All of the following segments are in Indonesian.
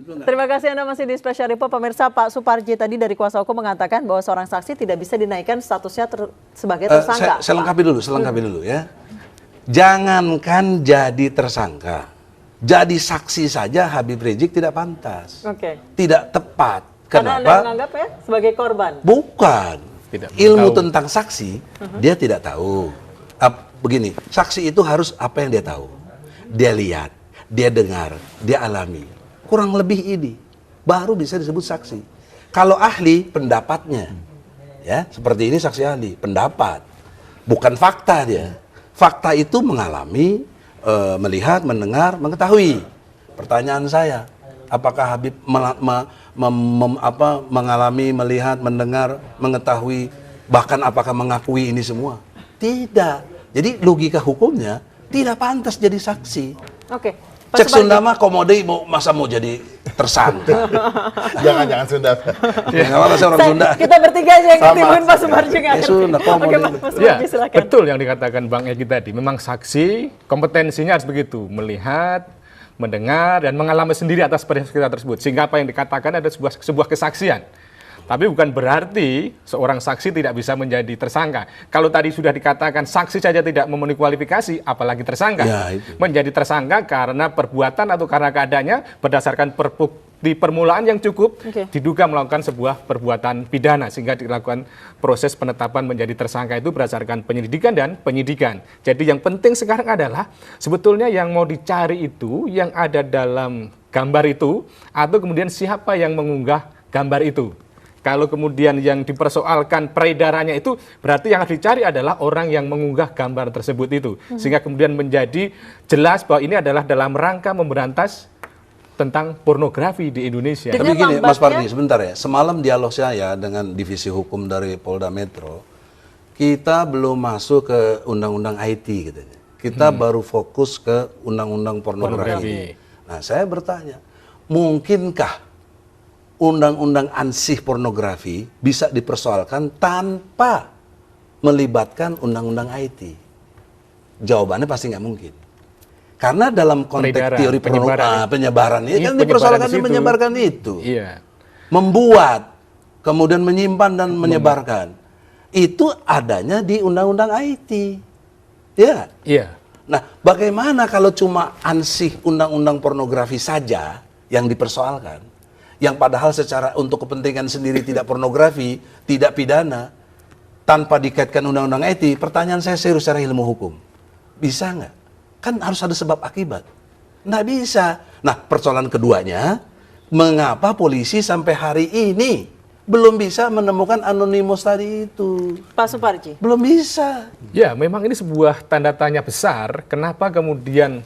Terima kasih Anda masih di Special Report. Pemirsa, Pak Suparji tadi dari kuasa hukum mengatakan bahwa seorang saksi tidak bisa dinaikkan statusnya sebagai tersangka. Saya lengkapi dulu ya. Jangankan jadi tersangka, jadi saksi saja Habib Rizik tidak pantas. Tidak tepat. Karena Anda menganggap ya sebagai korban? Bukan. Ilmu tentang saksi, dia tidak tahu. Begini, saksi itu harus apa yang dia tahu. Dia lihat, dia dengar, dia alami. Kurang lebih ini, baru bisa disebut saksi. Kalau ahli, pendapatnya. Ya, seperti ini saksi ahli, pendapat. Bukan fakta dia. Fakta itu mengalami, melihat, mendengar, mengetahui. Pertanyaan saya, apakah Habib mengalami, melihat, mendengar, mengetahui, bahkan apakah mengakui ini semua? Tidak. Jadi logika hukumnya tidak pantas jadi saksi. Oke. Cek Sunda mah komode masa mau jadi tersangka. Jangan Sunda. Enggak apa-apa saya orang Sunda. Kita bertiga aja yang ketimbun Pak Suparji nggak ngerti. Sunda komode. Ya, betul yang dikatakan Bang Egy tadi. Memang saksi kompetensinya harus begitu, melihat, mendengar dan mengalami sendiri atas peristiwa tersebut. Sehingga apa yang dikatakan ada sebuah kesaksian. Tapi bukan berarti seorang saksi tidak bisa menjadi tersangka. Kalau tadi sudah dikatakan saksi saja tidak memenuhi kualifikasi, apalagi tersangka. Ya, menjadi tersangka karena perbuatan atau karena keadaannya berdasarkan bukti permulaan yang cukup, diduga melakukan sebuah perbuatan pidana, sehingga dilakukan proses penetapan menjadi tersangka itu berdasarkan penyelidikan dan penyidikan. Jadi yang penting sekarang adalah sebetulnya yang mau dicari itu yang ada dalam gambar itu, atau kemudian siapa yang mengunggah gambar itu. Kalau kemudian yang dipersoalkan peredarannya itu, berarti yang harus dicari adalah orang yang mengunggah gambar tersebut itu. Sehingga kemudian menjadi jelas bahwa ini adalah dalam rangka memberantas tentang pornografi di Indonesia. Tapi gini Mas Pardi, sebentar ya. Semalam dialog saya dengan divisi hukum dari Polda Metro, kita belum masuk ke undang-undang IT katanya. Kita baru fokus ke undang-undang pornografi. Nah saya bertanya, mungkinkah undang-undang ansih pornografi bisa dipersoalkan tanpa melibatkan undang-undang IT? Jawabannya pasti nggak mungkin. Karena dalam konteks teori penyebaran ini kan dipersoalkan menyebarkan itu. Iya. Membuat, kemudian menyimpan dan menyebarkan. Itu adanya di undang-undang IT. Ya. Iya. Nah, bagaimana kalau cuma ansih undang-undang pornografi saja yang dipersoalkan? Yang padahal secara untuk kepentingan sendiri tidak pornografi, tidak pidana, tanpa dikaitkan undang-undang IT. Pertanyaan saya serius secara ilmu hukum. Bisa nggak? Kan harus ada sebab akibat. Nggak bisa. Nah, persoalan keduanya, mengapa polisi sampai hari ini belum bisa menemukan anonimus tadi itu? Pak Suparji. Belum bisa. Ya, memang ini sebuah tanda tanya besar. Kenapa kemudian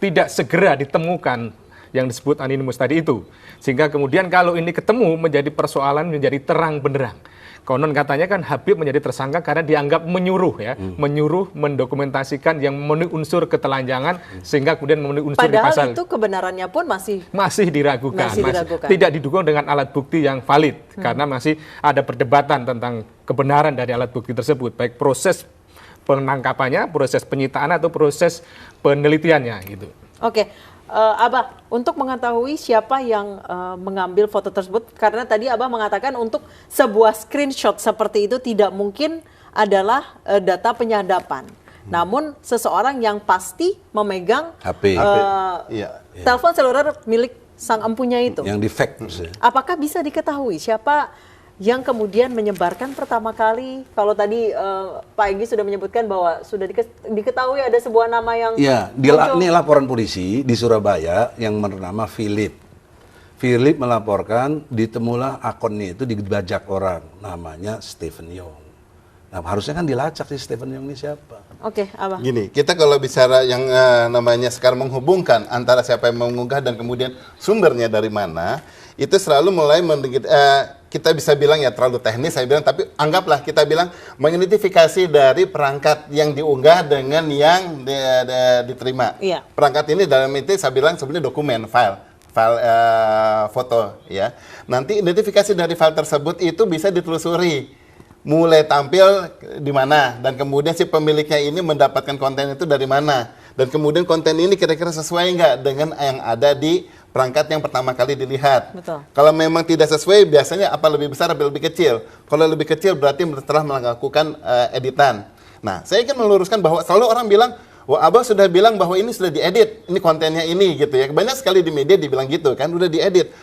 tidak segera ditemukan yang disebut anonimus tadi itu? Sehingga kemudian kalau ini ketemu menjadi persoalan, menjadi terang benderang. Konon katanya kan Habib menjadi tersangka karena dianggap menyuruh ya, menyuruh mendokumentasikan yang memenuhi unsur ketelanjangan sehingga kemudian memenuhi unsur di pasal. Padahal itu kebenarannya pun masih diragukan. Tidak didukung dengan alat bukti yang valid karena masih ada perdebatan tentang kebenaran dari alat bukti tersebut, baik proses penangkapannya, proses penyitaan atau proses penelitiannya gitu. Oke. Abah, untuk mengetahui siapa yang mengambil foto tersebut, karena tadi Abah mengatakan untuk sebuah screenshot seperti itu tidak mungkin adalah data penyadapan. Namun seseorang yang pasti memegang HP. Telepon seluler milik sang empunya itu. Yang di fake. Apakah bisa diketahui siapa yang kemudian menyebarkan pertama kali? Kalau tadi Pak Egy sudah menyebutkan bahwa sudah diketahui ada sebuah nama yang... Ya, ini laporan polisi di Surabaya yang bernama Philip. Philip melaporkan ditemulah akunnya itu dibajak orang, namanya Stephen Yong. Nah, harusnya kan dilacak si Stephen Yong ini siapa? Oke, Abah. Gini, kita kalau bicara yang namanya sekarang menghubungkan antara siapa yang mengunggah dan kemudian sumbernya dari mana, itu selalu mulai kita bisa bilang ya terlalu teknis, saya bilang, tapi anggaplah kita bilang mengidentifikasi dari perangkat yang diunggah dengan yang diterima. Iya. Perangkat ini dalam itu saya bilang sebenarnya dokumen, file foto ya. Nanti identifikasi dari file tersebut itu bisa ditelusuri. Mulai tampil di mana dan kemudian si pemiliknya ini mendapatkan konten itu dari mana. dan kemudian konten ini kira-kira sesuai nggak dengan yang ada di perangkat yang pertama kali dilihat. Betul. Kalau memang tidak sesuai, biasanya apa lebih besar atau lebih kecil? Kalau lebih kecil berarti setelah melakukan editan. Nah, saya ingin meluruskan bahwa selalu orang bilang, wah, Abah sudah bilang bahwa ini sudah diedit, ini kontennya ini gitu ya. Banyak sekali di media dibilang gitu kan, udah diedit.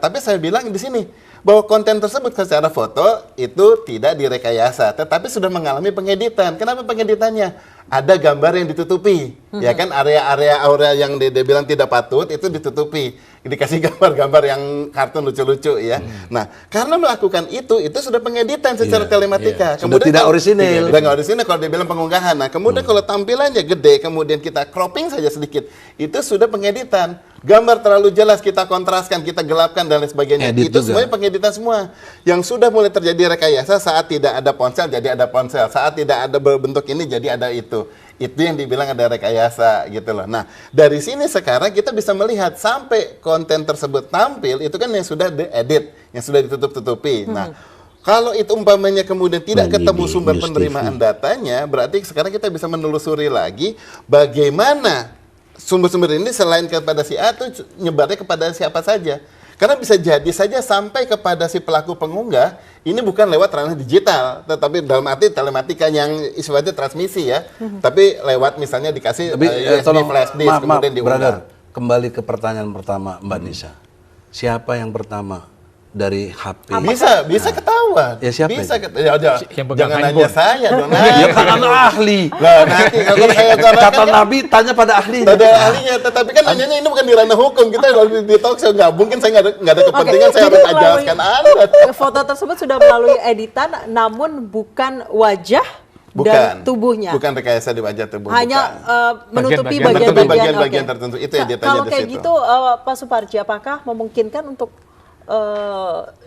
Tapi saya bilang di sini bahwa konten tersebut secara foto itu tidak direkayasa, tetapi sudah mengalami pengeditan. Kenapa pengeditannya? Ada gambar yang ditutupi, ya kan, area-area yang dia bilang tidak patut itu ditutupi, dikasih gambar-gambar yang kartun lucu-lucu ya. Nah, karena melakukan itu sudah pengeditan secara telematika. Sudah tidak orisinil. Sudah nggak orisinil kalau dia bilang pengunggahan. Nah, kemudian kalau tampilannya gede, kemudian kita cropping saja sedikit, itu sudah pengeditan. Gambar terlalu jelas, kita kontraskan, kita gelapkan dan lain sebagainya. Edit itu juga. semuanya pengeditan semua. Yang sudah mulai terjadi rekayasa saat tidak ada ponsel jadi ada ponsel, saat tidak ada berbentuk ini jadi ada itu. Itu yang dibilang ada rekayasa gitu loh. Nah, dari sini sekarang kita bisa melihat sampai konten tersebut tampil itu kan yang sudah diedit, yang sudah ditutup-tutupi. Nah, kalau itu umpamanya kemudian tidak ketemu sumber penerimaan datanya, berarti sekarang kita bisa menelusuri lagi bagaimana sumber-sumber ini selain kepada si A itu nyebarnya kepada siapa saja. Karena bisa jadi saja sampai kepada si pelaku pengunggah ini bukan lewat ranah digital, tetapi dalam arti telematika yang istilahnya transmisi ya. Tapi lewat misalnya dikasih USB flash disk kemudian diunggah. Brother, kembali ke pertanyaan pertama Mbak Nisa. Siapa yang pertama dari HP? Bisa ketahuan. Ya, siapa bisa itu? Yang pegang jangan handphone. nanya saya dong. Ya kan anak ahli. Nah, nanti kalau saya Kata Nabi tanya pada ahli. ada ahlinya, tetapi kan nanyanya ini bukan di ranah hukum. Kita kalau di talk show nggak mungkin, saya nggak ada kepentingan saya harus ajarkan Anda. Foto tersebut sudah melalui editan, namun bukan wajah dan tubuhnya. Bukan rekayasa di wajah tubuh. Hanya menutupi Bagian-bagian bagian-bagian tertentu. Itu yang editannya Kalau di kayak situ. gitu, Pak Suparji, apakah memungkinkan untuk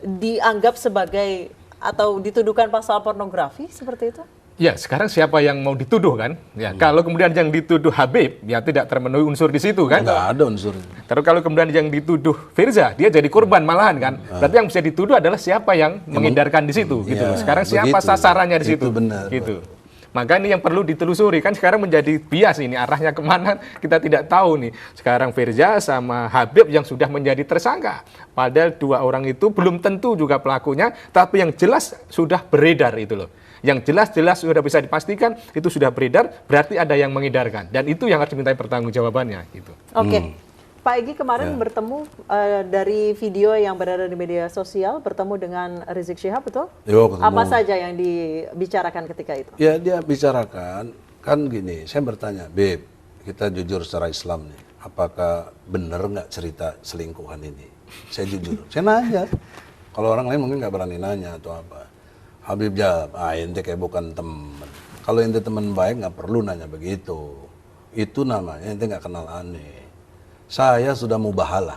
dianggap sebagai atau dituduhkan pasal pornografi seperti itu? Ya, sekarang siapa yang mau dituduh kan? Ya, kalau kemudian yang dituduh Habib, ya tidak terpenuhi unsur di situ kan? Nggak ada unsur. Terus kalau kemudian yang dituduh Firza, dia jadi korban malahan kan? Berarti yang bisa dituduh adalah siapa yang mengedarkan di situ, gitu loh. Sekarang siapa begitu. sasarannya di situ? Itu benar. Gitu. Maka ini yang perlu ditelusuri kan, sekarang menjadi bias ini arahnya kemana kita tidak tahu nih. Sekarang Firza sama Habib yang sudah menjadi tersangka, padahal dua orang itu belum tentu juga pelakunya, tapi yang jelas sudah beredar itu loh. Yang jelas-jelas sudah bisa dipastikan itu sudah beredar, berarti ada yang mengedarkan, dan itu yang harus dimintai pertanggungjawabannya gitu. Oke. Pak Egy kemarin bertemu dari video yang berada di media sosial, bertemu dengan Rizik Syihab, betul? Yo, ketemu. Apa saja yang dibicarakan ketika itu? Ya, dia bicarakan, kan gini, saya bertanya, Beb, kita jujur secara Islam nih, apakah benar nggak cerita selingkuhan ini? Saya jujur, saya nanya. Kalau orang lain mungkin nggak berani nanya atau apa. Habib jawab, ente kayak bukan teman. Kalau ente teman baik nggak perlu nanya begitu. Itu namanya ente nggak kenal aneh. Saya sudah mubahalah.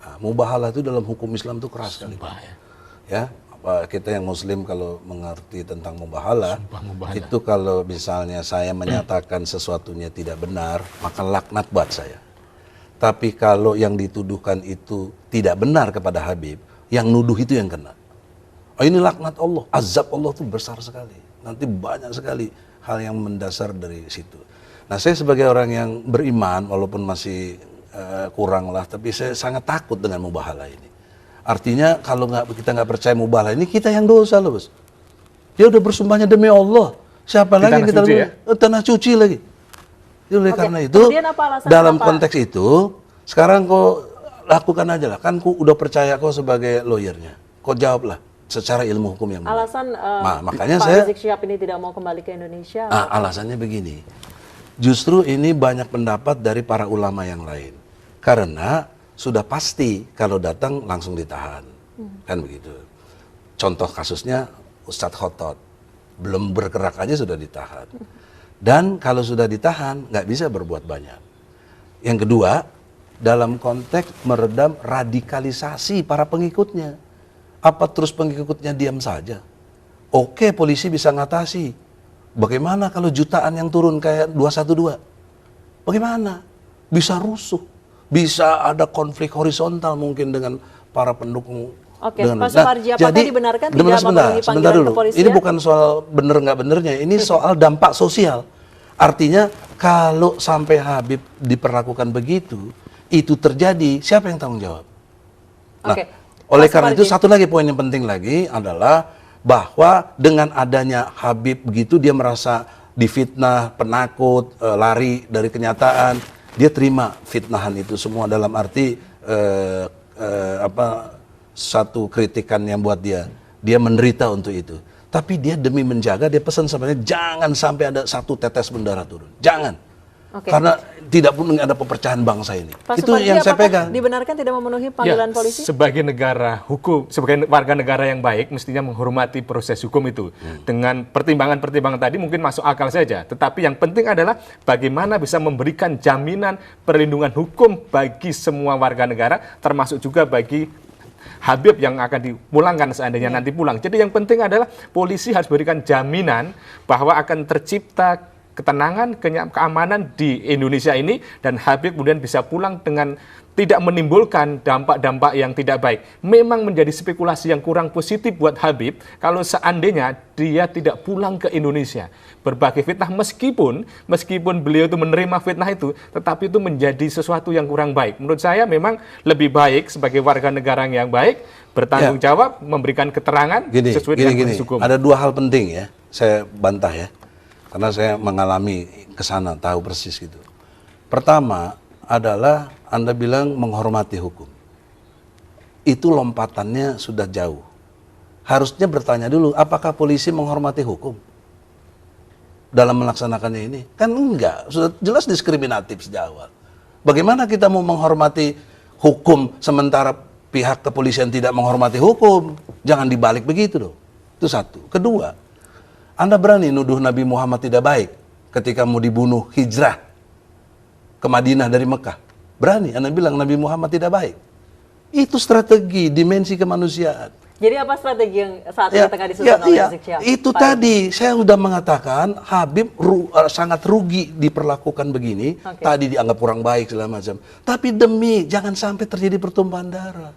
Nah, mubahalah itu dalam hukum Islam itu keras sekali. Ya, kita yang Muslim kalau mengerti tentang mubahalah, itu kalau misalnya saya menyatakan sesuatunya tidak benar, maka laknat buat saya. Tapi kalau yang dituduhkan itu tidak benar kepada Habib, yang nuduh itu yang kena. Oh, ini laknat Allah, azab Allah itu besar sekali. Nanti banyak sekali hal yang mendasar dari situ. Nah, saya sebagai orang yang beriman, walaupun masih kurang lah, tapi saya sangat takut dengan mubahalah ini. Artinya kalau kita nggak percaya mubahalah ini, kita yang dosa loh, bos. Dia udah bersumpahnya demi Allah. Siapa lagi yang kita tanah suci lagi. Oleh karena itu, dalam konteks itu, sekarang kau lakukan aja lah. Kan kau udah percaya kau sebagai lawyernya. Kau jawablah secara ilmu hukum yang benar. Alasan makanya Pak Rizik Syihab ini tidak mau kembali ke Indonesia? Alasannya begini. Justru ini banyak pendapat dari para ulama yang lain. Karena sudah pasti kalau datang langsung ditahan. Kan begitu. Contoh kasusnya Ustadz Khotot. Belum bergerak aja sudah ditahan. Dan kalau sudah ditahan, nggak bisa berbuat banyak. Yang kedua, dalam konteks meredam radikalisasi para pengikutnya. Apa terus pengikutnya diam saja? Oke, polisi bisa ngatasi. Bagaimana kalau jutaan yang turun kayak 212? Bagaimana? Bisa rusuh. Bisa ada konflik horizontal mungkin dengan para pendukung. Oke, Pak Suparji, apakah dibenarkan tidak memenuhi panggilan kepolisian? Ini bukan soal benar nggak benernya, ini soal dampak sosial. Artinya Kalau sampai Habib diperlakukan begitu, itu terjadi, siapa yang tanggung jawab? Nah, Oke. oleh Mas karena itu Suparji. satu lagi poin yang penting lagi adalah bahwa dengan adanya Habib begitu dia merasa difitnah, penakut, lari dari kenyataan, dia terima fitnahan itu semua dalam arti satu kritikan yang buat dia menderita untuk itu. Tapi dia demi menjaga, dia pesan sebenarnya jangan sampai ada satu tetes pun darah turun, jangan. Oke. Karena tidak pun ada pepercahan bangsa ini. Pak Itu Suparji, yang saya apakah pegang. dibenarkan tidak memenuhi panggilan polisi? Sebagai negara hukum, sebagai warga negara yang baik, mestinya menghormati proses hukum itu. Dengan pertimbangan-pertimbangan tadi mungkin masuk akal saja. Tetapi yang penting adalah bagaimana bisa memberikan jaminan perlindungan hukum bagi semua warga negara, termasuk juga bagi Habib yang akan dipulangkan seandainya nanti pulang. Jadi yang penting adalah polisi harus berikan jaminan bahwa akan tercipta ketenangan, keamanan di Indonesia ini, dan Habib kemudian bisa pulang dengan tidak menimbulkan dampak-dampak yang tidak baik. Memang menjadi spekulasi yang kurang positif buat Habib kalau seandainya dia tidak pulang ke Indonesia. Berbagai fitnah, meskipun beliau itu menerima fitnah itu, tetapi itu menjadi sesuatu yang kurang baik. Menurut saya memang lebih baik sebagai warga negara yang baik, bertanggung jawab, memberikan keterangan sesuai dengan proses hukum. Ada dua hal penting ya, saya bantah ya. Karena saya mengalami ke sana, tahu persis gitu. Pertama adalah Anda bilang menghormati hukum. Itu lompatannya sudah jauh. Harusnya bertanya dulu, apakah polisi menghormati hukum dalam melaksanakannya ini? Kan enggak, sudah jelas diskriminatif sejak awal. Bagaimana kita mau menghormati hukum sementara pihak kepolisian tidak menghormati hukum? Jangan dibalik begitu dong. Itu satu. Kedua, Anda berani nuduh Nabi Muhammad tidak baik ketika mau dibunuh hijrah ke Madinah dari Mekah. Berani Anda bilang Nabi Muhammad tidak baik. Itu strategi, dimensi kemanusiaan. Jadi apa strategi yang saat ini tengah disusun oleh Rizik Syihab? Itu Pak tadi saya sudah mengatakan Habib sangat rugi diperlakukan begini. Tadi dianggap kurang baik segala macam. Tapi demi jangan sampai terjadi pertumpahan darah.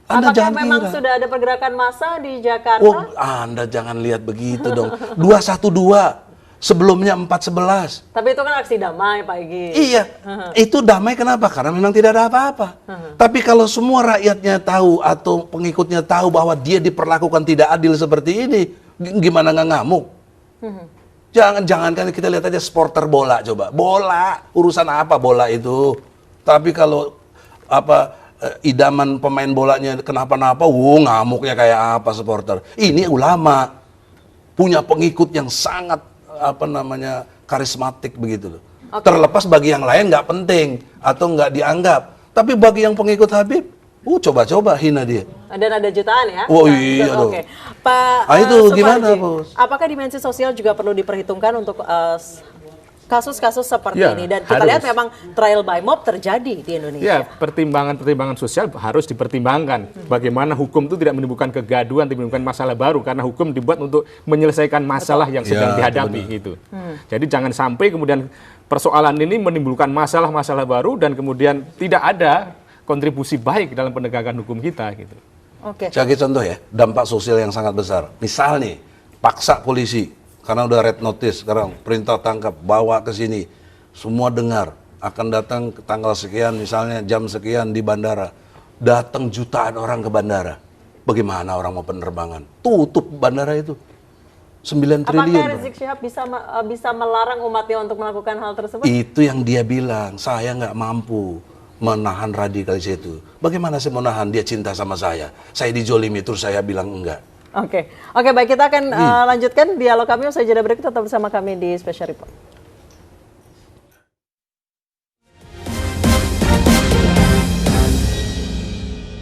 Anda apakah jangan memang kira. sudah ada pergerakan massa di Jakarta? Oh, Anda jangan lihat begitu dong. 212, sebelumnya 411. Tapi itu kan aksi damai, Pak Egy. Iya, itu damai kenapa? Karena memang tidak ada apa-apa. Tapi kalau semua rakyatnya tahu atau pengikutnya tahu bahwa dia diperlakukan tidak adil seperti ini, gimana nggak ngamuk? Jangan kita lihat aja supporter bola coba. Bola, urusan apa bola itu? Tapi kalau idaman pemain bolanya kenapa-napa, ngamuknya kayak apa supporter. Ini ulama punya pengikut yang sangat karismatik begitu loh. Terlepas bagi yang lain nggak penting atau nggak dianggap, tapi bagi yang pengikut Habib, coba-coba hina dia. Dan ada jutaan ya? Oh iya dong. Oke. Pak itu Suparji, gimana, Bos? apakah dimensi sosial juga perlu diperhitungkan untuk kasus-kasus seperti Ya, ini? Dan kita harus. lihat memang trial by mob terjadi di Indonesia. Ya, pertimbangan-pertimbangan sosial harus dipertimbangkan. Bagaimana hukum itu tidak menimbulkan kegaduhan, tidak menimbulkan masalah baru, karena hukum dibuat untuk menyelesaikan masalah yang sedang dihadapi gitu. Jadi jangan sampai kemudian persoalan ini menimbulkan masalah-masalah baru dan kemudian tidak ada kontribusi baik dalam penegakan hukum kita gitu. Oke. Saya kasih contoh ya, dampak sosial yang sangat besar. Misal nih, paksa polisi, karena udah red notice sekarang, perintah tangkap, bawa ke sini. Semua dengar, akan datang ke tanggal sekian, misalnya jam sekian di bandara. Datang jutaan orang ke bandara. Bagaimana orang mau penerbangan? Tutup bandara itu. 9 triliun. Apakah Rizik Syihab bisa melarang umatnya untuk melakukan hal tersebut? Itu yang dia bilang, saya nggak mampu menahan radikalis itu. Bagaimana saya mau nahan? Dia cinta sama saya dijolimi, terus saya bilang enggak. Oke, baik, kita akan lanjutkan dialog kami usai jeda berikut. Tetap bersama kami di Special Report.